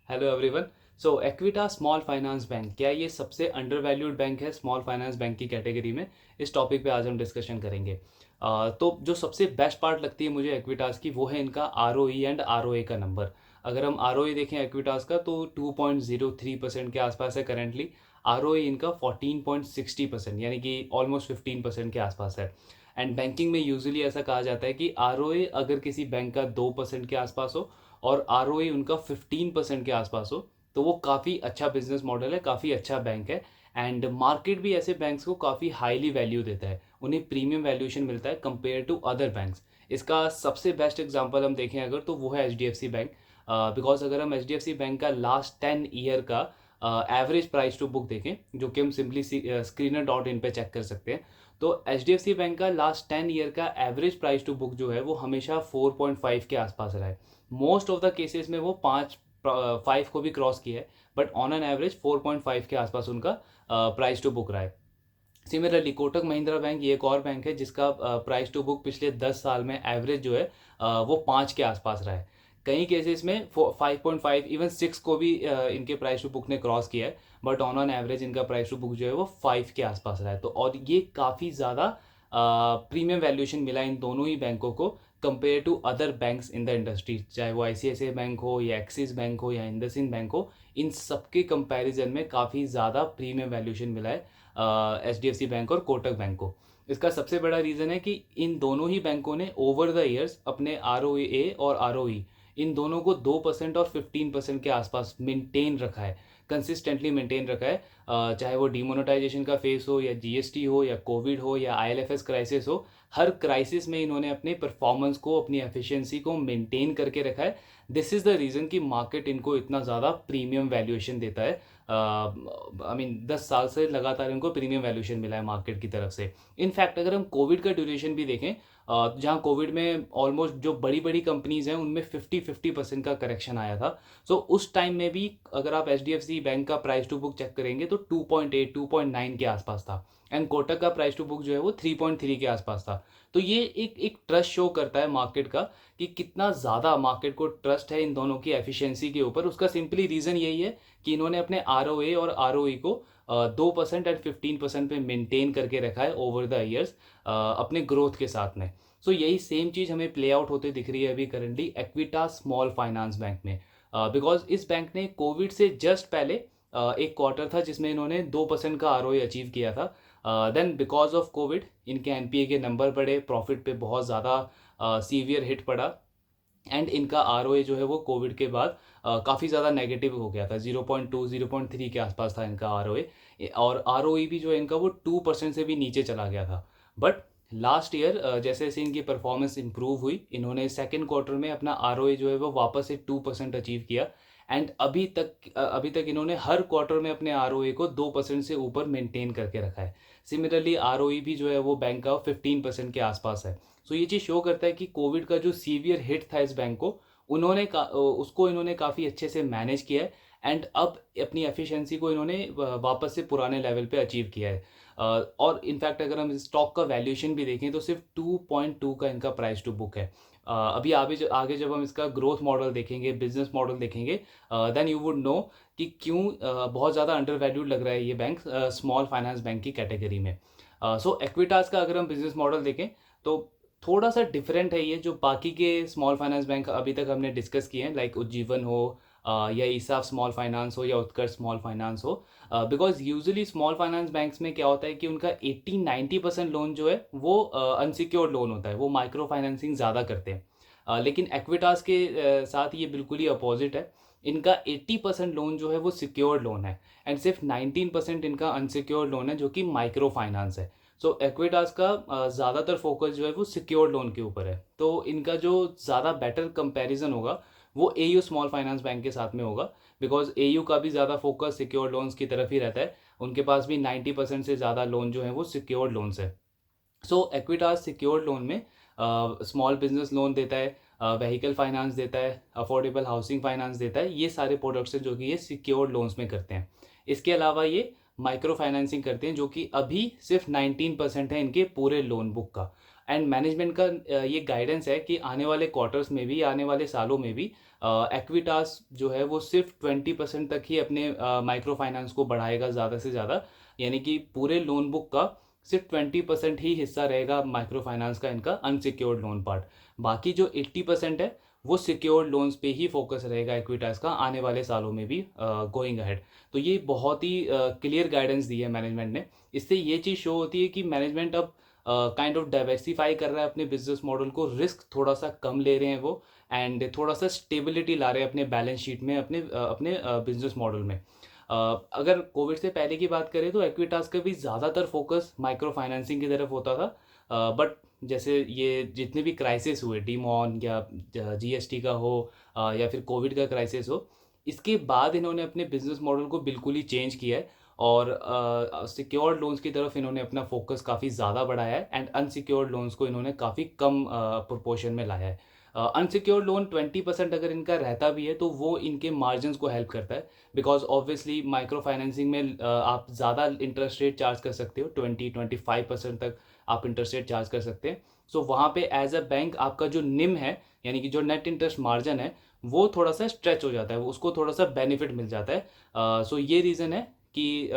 Hello everyone. So Equitas small finance bank, क्या ये सबसे अंडर वैल्यूड बैंक है स्मॉल फाइनेंस बैंक की कैटेगरी में? इस टॉपिक पे आज हम डिस्कशन करेंगे। तो जो सबसे बेस्ट पार्ट लगती है मुझे एक्विटास की, वो है इनका R O E and R O A का नंबर। अगर हम आर ओ ई देखें एक्विटास का तो 2.03% के आसपास है करेंटली। आर ओ ई इनका 14.60%, यानी कि ऑलमोस्ट 15% के आसपास है। एंड बैंकिंग में यूजुअली ऐसा कहा जाता है कि आर ओ ए अगर किसी बैंक का 2% के आसपास हो और आर उनका 15% के आसपास हो तो वो काफ़ी अच्छा बिजनेस मॉडल है, काफ़ी अच्छा बैंक है। एंड मार्केट भी ऐसे बैंक्स को काफ़ी हाईली वैल्यू देता है, उन्हें प्रीमियम वैल्यूएशन मिलता है कंपेयर टू अदर बैंक्स। इसका सबसे बेस्ट एग्जांपल हम देखें अगर तो वो है H D F C bank. Because अगर हम H D F C bank का लास्ट 10 ईयर का एवरेज प्राइस टू बुक देखें, जो कि हम सिंपली स्क्रीनर डॉट इन पे चेक कर सकते हैं, तो H D F C bank का लास्ट 10 ईयर का एवरेज प्राइस टू बुक जो है वो हमेशा 4.5 के आसपास रहा है। मोस्ट ऑफ द केसेस में वो 5 को भी क्रॉस किया है, बट ऑन एन एवरेज 4.5 के आसपास उनका प्राइस टू बुक रहा है। सिमिलरली कोटक महिंद्रा बैंक ये एक और बैंक है जिसका प्राइस टू बुक पिछले 10 साल में एवरेज जो है वो 5 के आसपास रहा है। कई केसेस में 5.5 इवन 6 को भी इनके प्राइस टू बुक ने क्रॉस किया है, बट ऑन ऑन एवरेज इनका प्राइस टू बुक जो है वो 5 के आसपास रहा है। तो और ये काफ़ी ज़्यादा प्रीमियम वैल्यूएशन मिला इन दोनों ही बैंकों को compare to other banks in the industry, चाहे वो आईसीआईसीआई बैंक हो या एक्सिस बैंक हो या इंडसइंड बैंक हो। इन सबके कंपैरिजन में काफ़ी ज़्यादा प्रीमियम वैल्यूएशन मिला है H D F C bank और कोटक बैंक को। इसका सबसे बड़ा रीज़न है कि इन दोनों ही बैंकों ने ओवर द ईयर्स अपने आर ओ ए और आर ओ ई इन दोनों को 2% और 15% के आसपास मेंटेन रखा है, कंसिस्टेंटली मेंटेन रखा है। चाहे वो डिमोनेटाइजेशन का फेस हो या जीएसटी हो या कोविड हो या आईएलएफएस क्राइसिस हो, हर क्राइसिस में इन्होंने अपने परफॉर्मेंस को, अपनी एफिशिएंसी को मेंटेन करके रखा है। दिस इज़ द रीज़न कि मार्केट इनको इतना ज़्यादा प्रीमियम वैल्यूएशन देता है। आई मीन 10 साल से लगातार इनको प्रीमियम वैल्यूएशन मिला है मार्केट की तरफ से। इनफैक्ट अगर हम कोविड का ड्यूरेशन भी देखें, जहाँ कोविड में ऑलमोस्ट जो बड़ी बड़ी कंपनीज हैं उनमें 50% का करेक्शन आया था। सो उस टाइम में भी अगर आप H D F C bank का प्राइस टू बुक चेक करेंगे तो 2.8 2.9 के आसपास था। एंड कोटक का प्राइस टू बुक जो है वो 3.3 के आसपास था। तो ये एक ट्रस्ट शो करता है मार्केट का कि कितना ज़्यादा मार्केट को ट्रस्ट है इन दोनों की एफिशिएंसी के ऊपर। उसका सिंपली रीज़न यही है कि इन्होंने अपने आर ओ ए और आर ओ ई को 2% एंड 15% पे मेंटेन करके रखा है ओवर द ईयर्स अपने ग्रोथ के साथ में। सो यही सेम चीज़ हमें प्ले आउट होते दिख रही है अभी करंटली एक्विटा स्मॉल फाइनेंस बैंक में। बिकॉज इस बैंक ने कोविड से जस्ट पहले एक क्वार्टर था जिसमें इन्होंने 2% का आर ओ ए अचीव किया था। देन बिकॉज ऑफ कोविड इनके एनपीए के नंबर बढ़े, प्रॉफिट पे बहुत ज़्यादा सीवियर हिट पड़ा। एंड इनका आर जो है वो कोविड के बाद काफ़ी ज़्यादा नेगेटिव हो गया था, 0.2 0.3 के आसपास था इनका आर और आर भी जो है इनका वो 2% से भी नीचे चला गया था। बट लास्ट ईयर जैसे जैसे इनकी परफॉर्मेंस इंप्रूव हुई, इन्होंने सेकेंड क्वार्टर में अपना आर जो है वो वापस से 2% अचीव किया। एंड अभी तक इन्होंने हर क्वार्टर में अपने आर को 2% से ऊपर मेंटेन करके रखा है। सिमिलरली आर भी जो है वो बैंक का 15% के आसपास है। सो ये चीज़ शो करता है कि कोविड का जो सीवियर हिट था इस बैंक को, उसको इन्होंने काफ़ी अच्छे से मैनेज किया है। एंड अब अपनी एफिशिएंसी को इन्होंने वापस से पुराने लेवल पे अचीव किया है। और इनफैक्ट अगर हम स्टॉक का वैल्यूएशन भी देखें तो सिर्फ 2.2 का इनका प्राइस टू बुक है। अभी आगे जब हम इसका ग्रोथ मॉडल देखेंगे, बिजनेस मॉडल देखेंगे, देन यू वुड नो कि क्यों बहुत ज़्यादा अंडर वैल्यूड लग रहा है ये बैंक स्मॉल फाइनेंस बैंक की कैटेगरी में। सो एक्विटास का अगर हम बिजनेस मॉडल देखें तो थोड़ा सा डिफरेंट है ये जो बाकी के स्मॉल फाइनेंस बैंक अभी तक हमने डिस्कस किए हैं, लाइक उज्जीवन हो या ईसाफ स्मॉल फाइनेंस हो या उत्कर्ष स्मॉल फाइनेंस हो। Because usually small finance banks में क्या होता है कि उनका 80-90% लोन जो है वो अनसिक्योर्ड लोन होता है, वो माइक्रो फाइनेंसिंग ज़्यादा करते हैं। लेकिन एक्विटास के साथ ये बिल्कुल ही अपोजिट है। इनका 80% लोन जो है वो सिक्योर्ड लोन है एंड सिर्फ 19% इनका अनसिक्योर्ड लोन है जो कि माइक्रो फाइनेंस है। सो एक्विटास का ज़्यादातर फोकस जो है वो सिक्योर्ड लोन के ऊपर है। तो इनका जो ज़्यादा बेटर कंपैरिजन होगा वो एयू स्मॉल फाइनेंस बैंक के साथ में होगा। बिकॉज एयू का भी ज़्यादा फोकस सिक्योर्ड लोन्स की तरफ ही रहता है, उनके पास भी 90% से ज़्यादा लोन जो है वो सिक्योर्ड लोन्स है। सो एक्विटास सिक्योर्ड लोन में स्मॉल बिजनेस लोन देता है, व्हीकल फाइनेंस देता है, अफोर्डेबल हाउसिंग फाइनेंस देता है। ये सारे प्रोडक्ट्स हैं जो कि ये सिक्योर्ड लोन्स में करते हैं। इसके अलावा ये माइक्रो फाइनेंसिंग करते हैं जो कि अभी सिर्फ 19% है इनके पूरे लोन बुक का। एंड मैनेजमेंट का ये गाइडेंस है कि आने वाले क्वार्टर्स में भी, आने वाले सालों में भी एक्विटास जो है वो सिर्फ 20% तक ही अपने माइक्रो फाइनेंस को बढ़ाएगा ज़्यादा से ज़्यादा, यानी कि पूरे लोन बुक का सिर्फ 20% ही हिस्सा रहेगा माइक्रो फाइनेंस का, इनका अनसिक्योर्ड लोन पार्ट। बाकी जो 80% है वो सिक्योर्ड लोन्स पे ही फोकस रहेगा एक्विटास का आने वाले सालों में भी गोइंग अहेड। तो ये बहुत ही क्लियर गाइडेंस दी है मैनेजमेंट ने। इससे ये चीज़ शो होती है कि मैनेजमेंट अब काइंड ऑफ डाइवर्सिफाई कर रहा है अपने बिजनेस मॉडल को, रिस्क थोड़ा सा कम ले रहे हैं वो, एंड थोड़ा सा स्टेबिलिटी ला रहे हैं अपने बैलेंस शीट में, अपने बिजनेस मॉडल में। अगर कोविड से पहले की बात करें तो एक्विटास का भी ज़्यादातर फोकस माइक्रो फाइनेंसिंग की तरफ होता था, बट जैसे ये जितने भी क्राइसिस हुए, डीमॉन या जीएसटी का हो या फिर कोविड का क्राइसिस हो, इसके बाद इन्होंने अपने बिजनेस मॉडल को बिल्कुल ही चेंज किया है और सिक्योर्ड लोन्स की तरफ इन्होंने अपना फोकस काफ़ी ज़्यादा बढ़ाया है एंड अनसिक्योर्ड लोन्स को इन्होंने काफ़ी कम प्रोपोर्शन में लाया है। अनसिक्योर्ड लोन 20% अगर इनका रहता भी है तो वो इनके मार्जिन्स को हेल्प करता है, बिकॉज ऑब्वियसली माइक्रो फाइनेंसिंग में आप ज़्यादा इंटरेस्ट रेट चार्ज कर सकते हो, 20-25% तक आप इंटरेस्ट रेट चार्ज कर सकते हैं। सो वहाँ पे एज अ बैंक आपका जो निम है, यानी कि जो नेट इंटरेस्ट मार्जिन है, वो थोड़ा सा स्ट्रेच हो जाता है, वो उसको थोड़ा सा बेनिफिट मिल जाता है। सो ये रीज़न है कि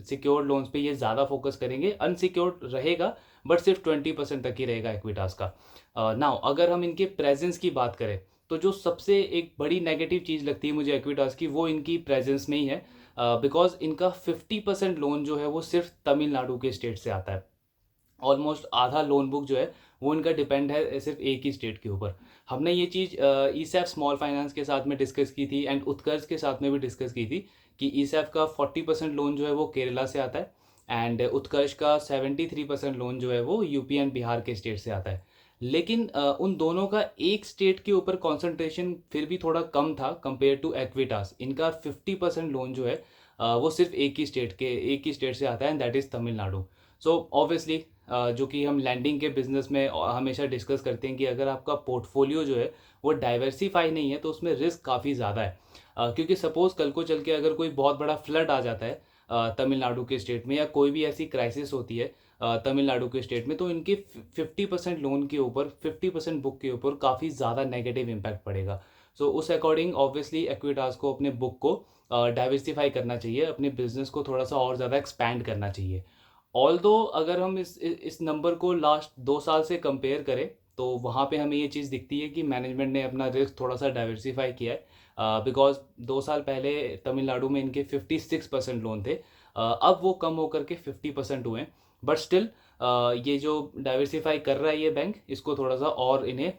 सिक्योर्ड लोन्स पे ये ज़्यादा फोकस करेंगे। अनसिक्योर्ड रहेगा बट सिर्फ 20% तक ही रहेगा एक्विटास का। नाउ अगर हम इनके प्रेजेंस की बात करें तो जो सबसे एक बड़ी नेगेटिव चीज़ लगती है मुझे एक्विटास की, वो इनकी प्रेजेंस में ही है, बिकॉज इनका 50% लोन जो है वो सिर्फ तमिलनाडु के स्टेट से आता है। ऑलमोस्ट आधा लोन बुक जो है वो इनका डिपेंड है सिर्फ एक ही स्टेट के ऊपर। हमने ये चीज़ ईसैफ स्मॉल फाइनेंस के साथ में डिस्कस की थी एंड उत्कर्ष के साथ में भी डिस्कस की थी कि ईसैफ का 40% लोन जो है वो केरला से आता है एंड उत्कर्ष का 73% लोन जो है वो यूपी एंड बिहार के स्टेट से आता है। लेकिन उन दोनों का एक स्टेट के ऊपर कॉन्सेंट्रेशन फिर भी थोड़ा कम था कंपेयर टू एक्विटास। इनका 50% लोन जो है वो सिर्फ एक ही स्टेट से आता है and that is Tamil Nadu. So obviously जो कि हम लैंडिंग के बिजनेस में हमेशा डिस्कस करते हैं कि अगर आपका पोर्टफोलियो जो है वो डाइवर्सिफाई नहीं है तो उसमें रिस्क काफ़ी ज़्यादा है, क्योंकि सपोज कल को चल के अगर कोई बहुत बड़ा फ्लड आ जाता है तमिलनाडु के स्टेट में, या कोई भी ऐसी क्राइसिस होती है तमिलनाडु के स्टेट में, तो इनके 50% लोन के ऊपर, 50% बुक के ऊपर काफ़ी ज़्यादा नेगेटिव इम्पैक्ट पड़ेगा। सो उस अकॉर्डिंग ऑब्वियसली एक्विटास को अपने बुक को डाइवर्सिफाई करना चाहिए, अपने बिजनेस को थोड़ा सा और ज़्यादा एक्सपैंड करना चाहिए। ऑल्दो अगर हम इस नंबर को लास्ट 2 साल से कंपेयर करें तो वहाँ पे हमें ये चीज़ दिखती है कि मैनेजमेंट ने अपना रिस्क थोड़ा सा डाइवर्सिफाई किया है, बिकॉज 2 साल पहले तमिलनाडु में इनके 56% लोन थे, अब वो कम होकर के 50% हुए हैं। बट स्टिल ये जो डाइवर्सिफाई कर रहा है ये बैंक, इसको थोड़ा सा और इन्हें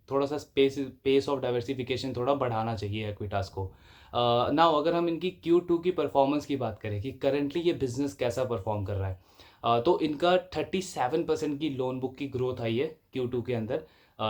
थोड़ा सा पेस ऑफ डाइवर्सिफिकेशन थोड़ा बढ़ाना चाहिए एक्विटास को। नाउ अगर हम इनकी Q2 की परफॉर्मेंस की बात करें कि करंटली ये बिजनेस कैसा परफॉर्म कर रहा है, तो इनका 37% की लोन बुक की ग्रोथ आई है Q2 के अंदर।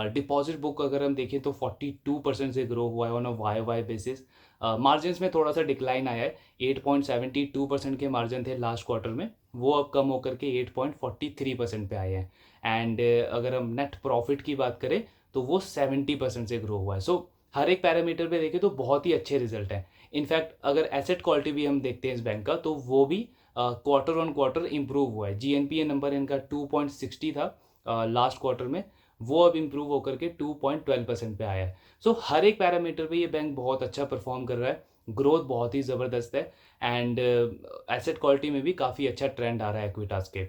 डिपॉजिट बुक अगर हम देखें तो 42% से ग्रो हुआ है on a Y basis. Margins में थोड़ा सा डिक्लाइन आया है, 8.72% के मार्जिन थे लास्ट क्वार्टर में, वो अब कम होकर के 8.43% पे आए हैं। एंड अगर हम नेट प्रॉफिट की बात करें तो वो 70% से ग्रो हुआ है। सो हर एक पैरामीटर पे देखें तो बहुत ही अच्छे रिजल्ट हैं। इनफैक्ट अगर एसेट क्वालिटी भी हम देखते हैं इस बैंक का तो वो भी क्वार्टर ऑन क्वार्टर इंप्रूव हुआ है। GNPA नंबर इनका 2.60 था लास्ट क्वार्टर में, वो अब इंप्रूव होकर के 2.12% पे आया है। सो हर एक पैरामीटर पे ये बैंक बहुत अच्छा परफॉर्म कर रहा है, ग्रोथ बहुत ही ज़बरदस्त है एंड एसेट क्वालिटी में भी काफ़ी अच्छा ट्रेंड आ रहा है एक्विटास के।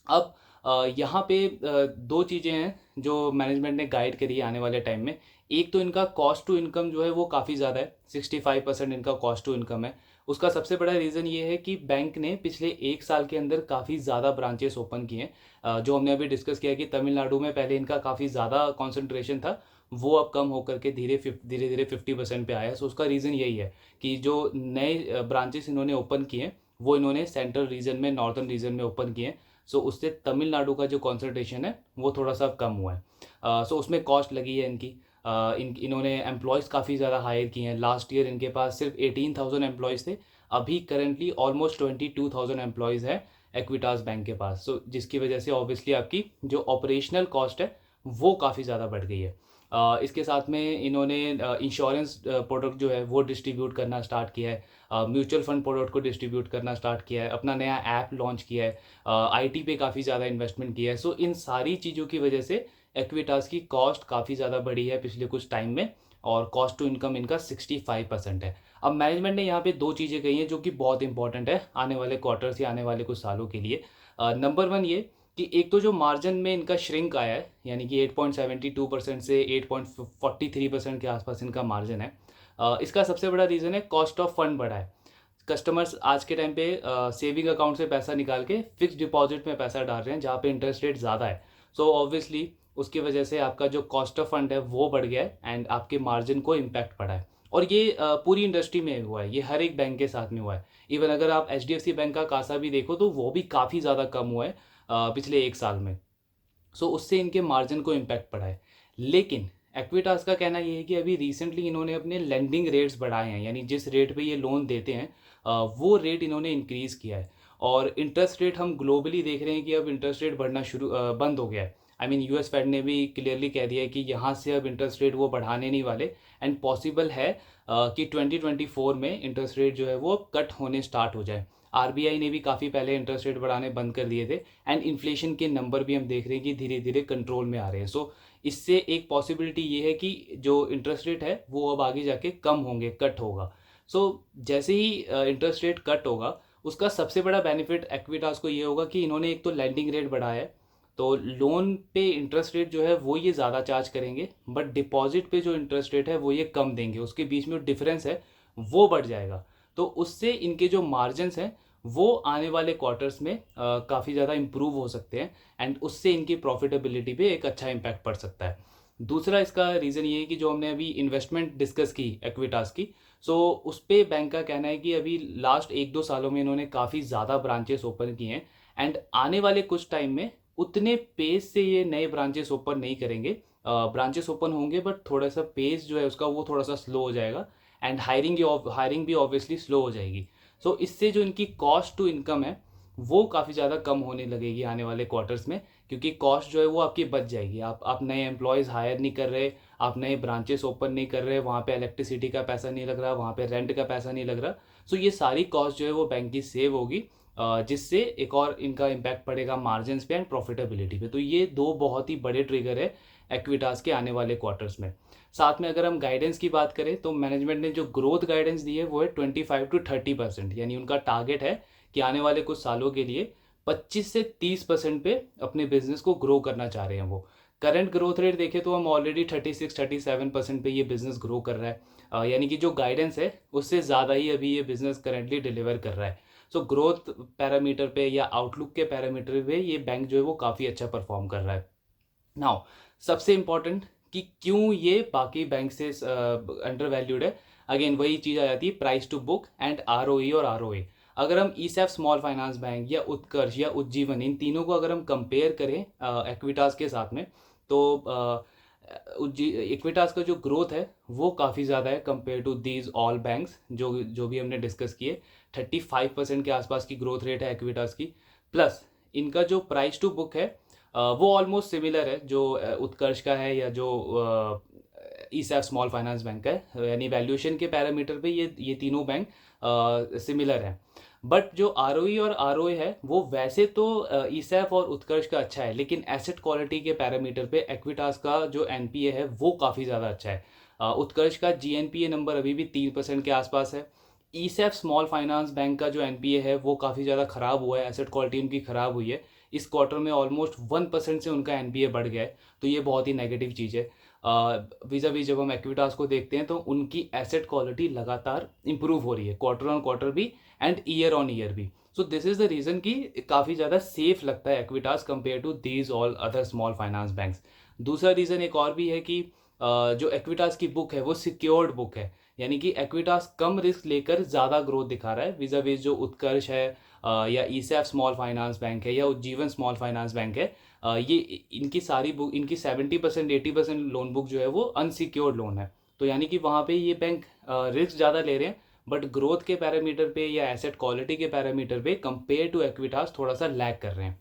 अब यहाँ पे दो चीज़ें हैं जो मैनेजमेंट ने गाइड करी है आने वाले टाइम में। एक तो इनका कॉस्ट टू इनकम जो है वो काफ़ी ज़्यादा है, 65% इनका कॉस्ट टू इनकम है। उसका सबसे बड़ा रीज़न ये है कि बैंक ने पिछले 1 साल के अंदर काफ़ी ज़्यादा ब्रांचेस ओपन किए हैं, जो हमने अभी डिस्कस किया कि तमिलनाडु में पहले इनका काफ़ी ज़्यादा कॉन्सेंट्रेशन था, वो अब कम होकर के धीरे धीरे 50% पे आया है। सो उसका रीज़न यही है कि जो नए ब्रांचेस इन्होंने ओपन किए हैं वो इन्होंने सेंट्रल रीजन में, नॉर्दर्न रीजन में ओपन किए हैं। सो उससे तमिलनाडु का जो कॉन्सेंट्रेशन है वो थोड़ा सा कम हुआ है। सो उसमें कॉस्ट लगी है इनकी। इन्होंने एम्प्लॉयज़ काफ़ी ज़्यादा हायर किए हैं। लास्ट ईयर इनके पास सिर्फ 18,000 एम्प्लॉयज़ थे, अभी करंटली ऑलमोस्ट 22,000 एम्प्लॉयज़ हैं एक्विटास बैंक के पास। सो जिसकी वजह से ऑब्वियसली आपकी जो ऑपरेशनल कॉस्ट है वो काफ़ी ज़्यादा बढ़ गई है। इसके साथ में इन्होंने इंश्योरेंस प्रोडक्ट जो है वो डिस्ट्रीब्यूट करना स्टार्ट किया है, म्यूचुअल फंड प्रोडक्ट को डिस्ट्रीब्यूट करना स्टार्ट किया है, अपना नया ऐप लॉन्च किया है, IT पे काफ़ी ज़्यादा इन्वेस्टमेंट किया है। सो इन सारी चीज़ों की वजह से एक्विटास की कॉस्ट काफ़ी ज़्यादा बढ़ी है पिछले कुछ टाइम में, और कॉस्ट टू इनकम इनका 65% है। अब मैनेजमेंट ने यहाँ पे दो चीज़ें कही हैं जो कि बहुत इंपॉर्टेंट है आने वाले क्वार्टर्स या आने वाले कुछ सालों के लिए। नंबर वन ये कि एक तो जो मार्जिन में इनका श्रिंक आया है, यानी कि 8.72% से 8.43% के आसपास इनका मार्जिन है। इसका सबसे बड़ा रीज़न है कॉस्ट ऑफ फंड बढ़ा है। कस्टमर्स आज के टाइम पे सेविंग अकाउंट से पैसा निकाल के फिक्स डिपॉजिट में पैसा डाल रहे हैं जहाँ पे इंटरेस्ट रेट ज़्यादा है। सो ऑब्वियसली उसकी वजह से आपका जो कॉस्ट ऑफ फंड है वो बढ़ गया है एंड आपके मार्जिन को इम्पैक्ट पड़ा है। और ये पूरी इंडस्ट्री में हुआ है, ये हर एक बैंक के साथ में हुआ है। इवन अगर आप HDFC बैंक का कासा भी देखो तो वो भी काफ़ी ज़्यादा कम हुआ है पिछले एक साल में। सो उससे इनके मार्जिन को इम्पैक्ट पड़ा है। लेकिन एक्विटास का कहना ये है कि अभी रिसेंटली इन्होंने अपने लेंडिंग रेट्स बढ़ाए हैं, यानी जिस रेट पे ये लोन देते हैं वो रेट इन्होंने इंक्रीज़ किया है। और इंटरेस्ट रेट हम ग्लोबली देख रहे हैं कि अब इंटरेस्ट रेट बढ़ना बंद हो गया है। आई मीन US फेड ने भी क्लियरली कह दिया है कि यहाँ से अब इंटरेस्ट रेट वो बढ़ाने नहीं वाले एंड पॉसिबल है कि 2024 में इंटरेस्ट रेट जो है वो कट होने स्टार्ट हो जाए। RBI ने भी काफ़ी पहले इंटरेस्ट रेट बढ़ाने बंद कर दिए थे एंड इन्फ्लेशन के नंबर भी हम देख रहे हैं कि धीरे धीरे कंट्रोल में आ रहे हैं। सो इससे एक पॉसिबिलिटी ये है कि जो इंटरेस्ट रेट है वो अब आगे जाके कम होंगे, कट होगा। सो जैसे ही इंटरेस्ट रेट कट होगा उसका सबसे बड़ा बेनिफिट एक्विटास को ये होगा कि इन्होंने एक तो लैंडिंग रेट बढ़ाया है, तो लोन पे इंटरेस्ट रेट जो है वो ये ज़्यादा चार्ज करेंगे, बट डिपॉजिट पे जो इंटरेस्ट रेट है वो ये कम देंगे, उसके बीच में जो डिफरेंस है वो बढ़ जाएगा। तो उससे इनके जो मार्जिन्स हैं वो आने वाले क्वार्टर्स में काफ़ी ज़्यादा इम्प्रूव हो सकते हैं एंड उससे इनकी प्रॉफिटेबिलिटी पे एक अच्छा इम्पैक्ट पड़ सकता है। दूसरा इसका रीज़न ये है कि जो हमने अभी इन्वेस्टमेंट डिस्कस की एक्विटास की, सो उस पे बैंक का कहना है कि अभी लास्ट 1-2 सालों में इन्होंने काफ़ी ज़्यादा ब्रांचेस ओपन किए हैं एंड आने वाले कुछ टाइम में उतने पेस से ये नए ब्रांचेस ओपन नहीं करेंगे। ब्रांचेस ओपन होंगे बट थोड़ा सा पेस जो है उसका वो थोड़ा सा स्लो हो जाएगा एंड हायरिंग भी ऑब्वियसली स्लो हो जाएगी। सो इससे जो इनकी कॉस्ट टू इनकम है वो काफ़ी ज़्यादा कम होने लगेगी आने वाले क्वार्टर्स में, क्योंकि कॉस्ट जो है वो आपकी बच जाएगी। आप नए एम्प्लॉयज़ हायर नहीं कर रहे, आप नए ब्रांचेस ओपन नहीं कर रहे, वहाँ पे इलेक्ट्रिसिटी का पैसा नहीं लग रहा, वहाँ पे रेंट का पैसा नहीं लग रहा। सो ये सारी कॉस्ट जो है वो बैंक की सेव होगी, जिससे एक और इनका इम्पैक्ट पड़ेगा मार्जिन्स पे एंड प्रॉफिटेबिलिटी पे। तो ये दो बहुत ही बड़े ट्रिगर है एक्विटास के आने वाले क्वार्टर्स में। साथ में अगर हम गाइडेंस की बात करें तो मैनेजमेंट ने जो ग्रोथ गाइडेंस दी है वो है 25 to 30%, यानी उनका टारगेट है कि आने वाले कुछ सालों के लिए 25 से 30% पे अपने बिजनेस को ग्रो करना चाह रहे हैं वो। करंट ग्रोथ रेट देखें तो हम ऑलरेडी 36-37% पे ये बिजनेस ग्रो कर रहा है, यानी कि जो गाइडेंस है उससे ज़्यादा ही अभी ये बिजनेस करंटली डिलीवर कर रहा है। सो ग्रोथ पैरामीटर पे या आउटलुक के पैरामीटर पे ये बैंक जो है वो काफ़ी अच्छा परफॉर्म कर रहा है। नाउ सबसे इम्पॉर्टेंट कि क्यों ये बाकी बैंक से अंडर वैल्यूड है, अगेन वही चीज़ आ जाती है price to book and ROE और ROA। अगर हम ईसैफ स्मॉल फाइनेंस बैंक या उत्कर्ष या उज्जीवन इन तीनों को अगर हम कंपेयर करें एक्विटास के साथ में, तो इक्विटास का जो ग्रोथ है वो काफ़ी ज़्यादा है compare to these all banks जो जो भी हमने डिस्कस किए। 35% के आसपास की ग्रोथ रेट है एक्विटास की, प्लस इनका जो प्राइस टू बुक है वो ऑलमोस्ट सिमिलर है जो उत्कर्ष का है या जो ईसैफ स्मॉल फाइनेंस बैंक का है, यानी वैल्यूएशन के पैरामीटर पे ये तीनों बैंक सिमिलर हैं। बट जो ROE और ROA है वो वैसे तो ईसैफ और उत्कर्ष का अच्छा है, लेकिन एसेट क्वालिटी के पैरामीटर पे एक्विटास का जो NPA है वो काफ़ी ज़्यादा अच्छा है। उत्कर्ष का GNPA नंबर अभी भी 3% के आसपास है। ईसैफ स्मॉल फाइनेंस बैंक का जो NPA है वो काफ़ी ज़्यादा ख़राब हुआ है, एसेट क्वालिटी उनकी ख़राब हुई है। इस क्वार्टर में ऑलमोस्ट 1% से उनका NPA बढ़ गया है, तो ये बहुत ही नेगेटिव चीज़ है। वीज़ा वी जब हम एक्विटास को देखते हैं तो उनकी एसेट क्वालिटी लगातार इंप्रूव हो रही है, क्वार्टर ऑन क्वार्टर भी एंड ईयर ऑन ईयर भी। So this is the reason कि काफ़ी ज़्यादा सेफ लगता है Equitas compare to these all other small finance banks. दूसरा रीज़न एक और भी है कि जो एक्विटास की बुक है वो सिक्योर्ड बुक है, यानी कि एक्विटास कम रिस्क लेकर ज़्यादा ग्रोथ दिखा रहा है वीज़ा वीज जो उत्कर्ष है या ईसैफ स्मॉल फाइनेंस बैंक है या उज्जीवन स्मॉल फाइनेंस बैंक है। ये इनकी सारी बुक, इनकी 70% 80% लोन बुक जो है वो अनसिक्योर्ड लोन है। तो यानी कि वहाँ पे ये बैंक रिस्क ज़्यादा ले रहे हैं, बट ग्रोथ के पैरामीटर पे या एसेट क्वालिटी के पैरामीटर पे कंपेयर टू एक्विटास थोड़ा सा लैग कर रहे हैं।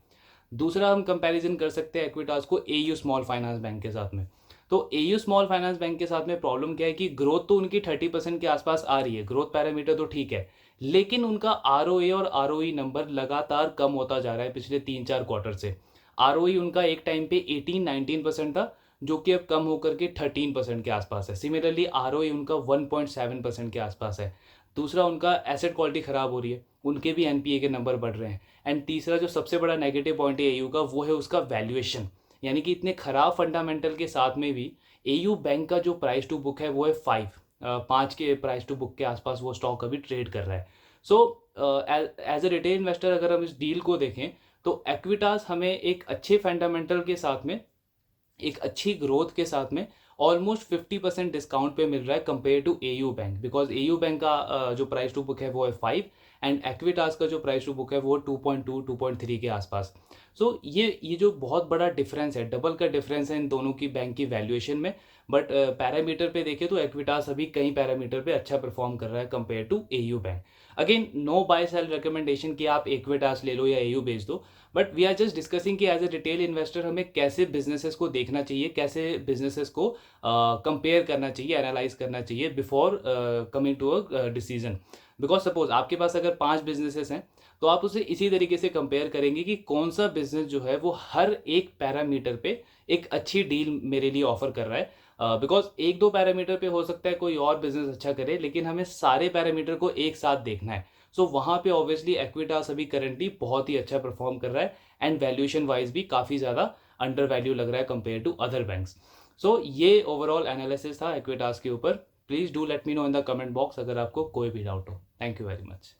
दूसरा हम कंपैरिजन कर सकते हैं एक्विटास को AU स्मॉल फाइनेंस बैंक के साथ में। तो AU स्मॉल फाइनेंस बैंक के साथ में प्रॉब्लम क्या है कि ग्रोथ तो उनकी 30% के आसपास आ रही है, ग्रोथ पैरामीटर तो ठीक है, लेकिन उनका ROA और ROE नंबर लगातार कम होता जा रहा है पिछले 3-4 क्वार्टर से। ROE उनका एक टाइम पे 18-19% था, जो कि अब कम होकर के 13% के आसपास है। सिमिलरली आरओई उनका 1.7% के आसपास है। दूसरा, उनका एसेट क्वालिटी ख़राब हो रही है, उनके भी एनपीए के नंबर बढ़ रहे हैं। एंड तीसरा जो सबसे बड़ा नेगेटिव पॉइंट है एयू का, वो है उसका वैल्यूएशन। यानी कि इतने खराब फंडामेंटल के साथ में भी एयू बैंक का जो प्राइस टू बुक है वो है 5 के प्राइस टू बुक के आसपास वो स्टॉक अभी ट्रेड कर रहा है। So as a retail investor अगर हम इस डील को देखें तो एक्विटास हमें एक अच्छे फंडामेंटल के साथ में, एक अच्छी ग्रोथ के साथ में ऑलमोस्ट 50% डिस्काउंट पे मिल रहा है compare to AU bank, because AU bank का जो प्राइस टू बुक है वो है 5 एंड एक्विटास का जो प्राइस टू बुक है वो 2.2 2.3 के आसपास। सो ये जो बहुत बड़ा डिफरेंस है, डबल का डिफरेंस है इन दोनों की बैंक की वैल्यूएशन में। बट पैरामीटर पे देखें तो एक्विटास अभी कई पैरामीटर पे अच्छा परफॉर्म कर रहा है compare to AU bank. Again, no buy sell recommendation कि आप एक्विटास ले लो या एयू बेच दो, but we are just discussing कि एज ए रिटेल इन्वेस्टर हमें कैसे बिजनेसेस को देखना चाहिए, कैसे बिजनेसेस को कंपेयर करना चाहिए, एनालाइज करना चाहिए before coming to a decision. Because suppose आपके पास अगर 5 बिजनेसेस हैं तो आप उसे इसी तरीके से कंपेयर करेंगे कि कौन सा बिजनेस जो है वो हर एक पैरामीटर पे एक अच्छी डील मेरे लिए ऑफर कर रहा है। बिकॉज एक दो पैरामीटर पे हो सकता है कोई और बिजनेस अच्छा करे, लेकिन हमें सारे पैरामीटर को एक साथ देखना है। सो वहाँ पे ऑब्वियसली एक्विटास अभी करंटली बहुत ही अच्छा परफॉर्म कर रहा है एंड वैल्यूएशन वाइज भी काफ़ी ज़्यादा अंडर वैल्यू लग रहा है कंपेयर टू अदर बैंक्स। सो ये ओवरऑल एनालिसिस था एक्विटास के ऊपर। Please do let me know in the comment box अगर आपको कोई भी डाउट हो। Thank you very much.